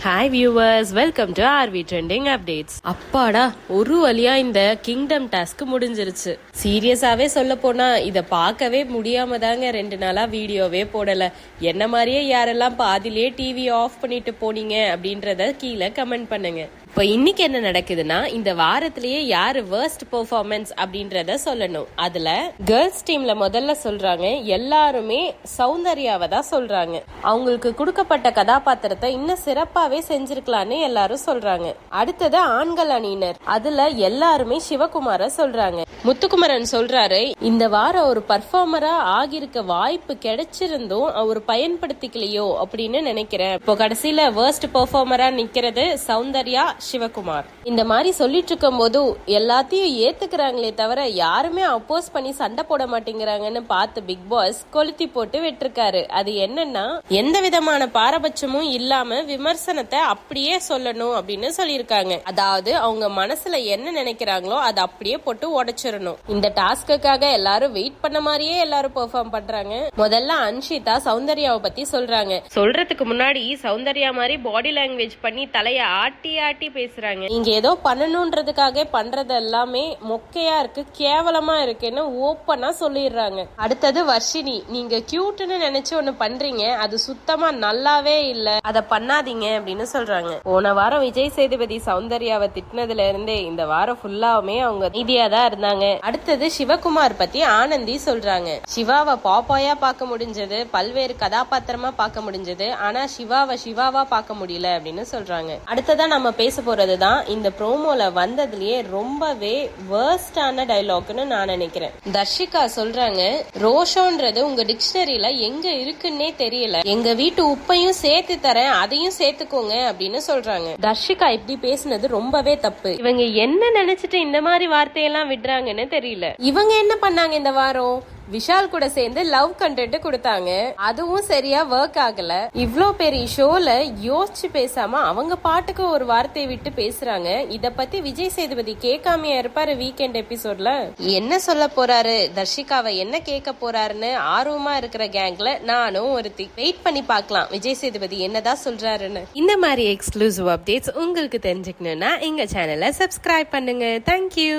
Hi viewers, welcome to RV trending updates. அப்பாடா, ஒரு வழியா இந்த கிங்டம் டாஸ்க் முடிஞ்சிருச்சு. சீரியஸாவே சொல்ல போனா இத பார்க்கவே முடியாம தாங்க 2 நாளா வீடியோவே போடல. என்ன மாதிரியே யாரெல்லாம் பாதிலே டிவி ஆஃப் பண்ணிட்டு போனீங்க அப்படின்றத கீழே கமெண்ட் பண்ணுங்க. இப்போ இன்னைக்கு என்ன நடக்குதுன்னா, இந்த வாரத்திலேயே யாரு வேர்ஸ்ட் பெர்ஃபார்மன்ஸ் அப்படின்றத சொல்லணும். அதுல கேர்ள்ஸ் டீம்ல முதல்ல சொல்றாங்க, எல்லாருமே சௌந்தர்யாவை தான் சொல்றாங்க. அவங்களுக்கு கொடுக்கப்பட்ட கதாபாத்திரத்தை இன்னும் சிறப்பாவே செஞ்சிருக்கலான்னு எல்லாரும் சொல்றாங்க. அடுத்தது ஆண்கள் அணியினர், அதுல எல்லாருமே சிவகுமார சொல்றாங்க. முத்துக்குமரன் சொல்றாரு, இந்த வாரம் ஒரு பர்ஃபார்மரா ஆகியிருக்க வாய்ப்பு கிடைச்சிருந்தும் அவர் பயன்படுத்திக்கலையோ அப்படின்னு நினைக்கிறேன். இப்போ கடைசியில வேர்ஸ்ட் பெர்ஃபார்மரா நிக்கிறது சௌந்தர்யா, சிவகுமார். இந்த மாதிரி சொல்லிட்டு இருக்கும் போது எல்லாத்தையும் ஏத்துக்கிறாங்களே தவிர யாருமே அப்போஸ் பண்ணி சண்டை போட மாட்டேங்கிறாங்கன்னு பார்த்து பிக் பாஸ் கொளுத்தி போட்டு விட்டுருக்காரு. அது என்னன்னா, எந்த விதமான பாரபட்சமும் இல்லாம விமர்சனத்தை அப்படியே சொல்லணும் அப்படின்னு சொல்லியிருக்காங்க. அதாவது அவங்க மனசுல என்ன நினைக்கிறாங்களோ அதை அப்படியே போட்டு உடைச்சிடணும். இந்த டாஸ்க்குக்காக எல்லாரும் வெயிட் பண்ண மாதிரியே எல்லாரும் பெர்ஃபார்ம் பண்றாங்க. முதல்ல அன்ஷிதா சௌந்தர்யாவை பத்தி சொல்றாங்க. சொல்றதுக்கு முன்னாடி சௌந்தர்யா மாதிரி பாடி லாங்குவேஜ் பண்ணி தலைய ஆட்டி ஆட்டி பேசுறாங்க. நீங்க ஏதோ பண்ணணும்ன்றதுக்காக பண்றது எல்லாமே மொக்கையா இருக்கு, கேவலமா இருக்குன்னு ஓப்பனா சொல்லிடுறாங்க. அடுத்தது வர்ஷினி, நீங்க கியூட்னு நினைச்சு ஒண்ணு பண்றீங்க, அது சுத்தமா நல்லாவே இல்ல, அத பண்ணாதீங்க அப்படின்னு சொல்றாங்க. போன வாரம் விஜய் சேதுபதி சௌந்தர்யாவை திட்டினதுல இருந்தே இந்த வாரம் ஃபுல்லாவுமே அவங்க நீதியா தான் இருந்தாங்க. அடுத்தது சிவகுமார் பத்தி ஆனந்தி சொல்றாங்க. சிவாவை பாப்பாயா பார்க்க முடிஞ்சது, பல்வேறு கதாபாத்திரமா பார்க்க முடிஞ்சது, ஆனா சிவாவா பார்க்க முடியல அப்படின்னு சொல்றாங்க. அடுத்ததான் நம்ம பேச போறதுதான் இந்த ப்ரோமோல வந்ததுலயே ரொம்பவே வேர்ஸ்டான டைலாக்னு நான் நினைக்கிறேன். தர்ஷிகா சொல்றாங்க, ரோஷோன்றது உங்க டிக்ஷனரியில எங்க இருக்குன்னே தெரியல, எங்க வீட்டு உப்பையும் சேர்த்து தரேன், அதையும் சேர்த்துக்கோங்க அப்படின்னு சொல்றாங்க. தர்ஷிகா இப்படி பேசுனது ரொம்பவே தப்பு. இவங்க என்ன நினைச்சிட்டு இந்த மாதிரி வார்த்தையெல்லாம் விடுறாங்கன்னு தெரியல. இவங்க என்ன பண்ணாங்க இந்த வாரம்? விஷால் கூட சேர்ந்து லவ் கண்டென்ட் கொடுத்தாங்க, அதுவும் சரியா ஒர்க் ஆகல. இவ்ளோ பெரிய ஷோல யோசிச்சு பேசாம அவங்க பாட்டுக்கு ஒரு வார்த்தையை விட்டு பேசுறாங்க. இத பத்தி விஜய் சேதுபதி கேட்காமையா இருப்பாரு வீக்கெண்ட் எபிசோட்ல? என்ன சொல்ல போறாரு, தர்ஷிகாவை என்ன கேட்க போறாருன்னு ஆர்வமா இருக்கிற கேங்ல நானும் ஒருத்தி. வெயிட் பண்ணி பார்க்கலாம் விஜய் சேதுபதி என்னதான் சொல்றாருன்னு. இந்த மாதிரி எக்ஸ்க்ளூசிவ் அப்டேட்ஸ் உங்களுக்கு தெரிஞ்சுக்கணும்னா எங்க சேனலை சப்ஸ்கிரைப் பண்ணுங்க. தேங்க்யூ.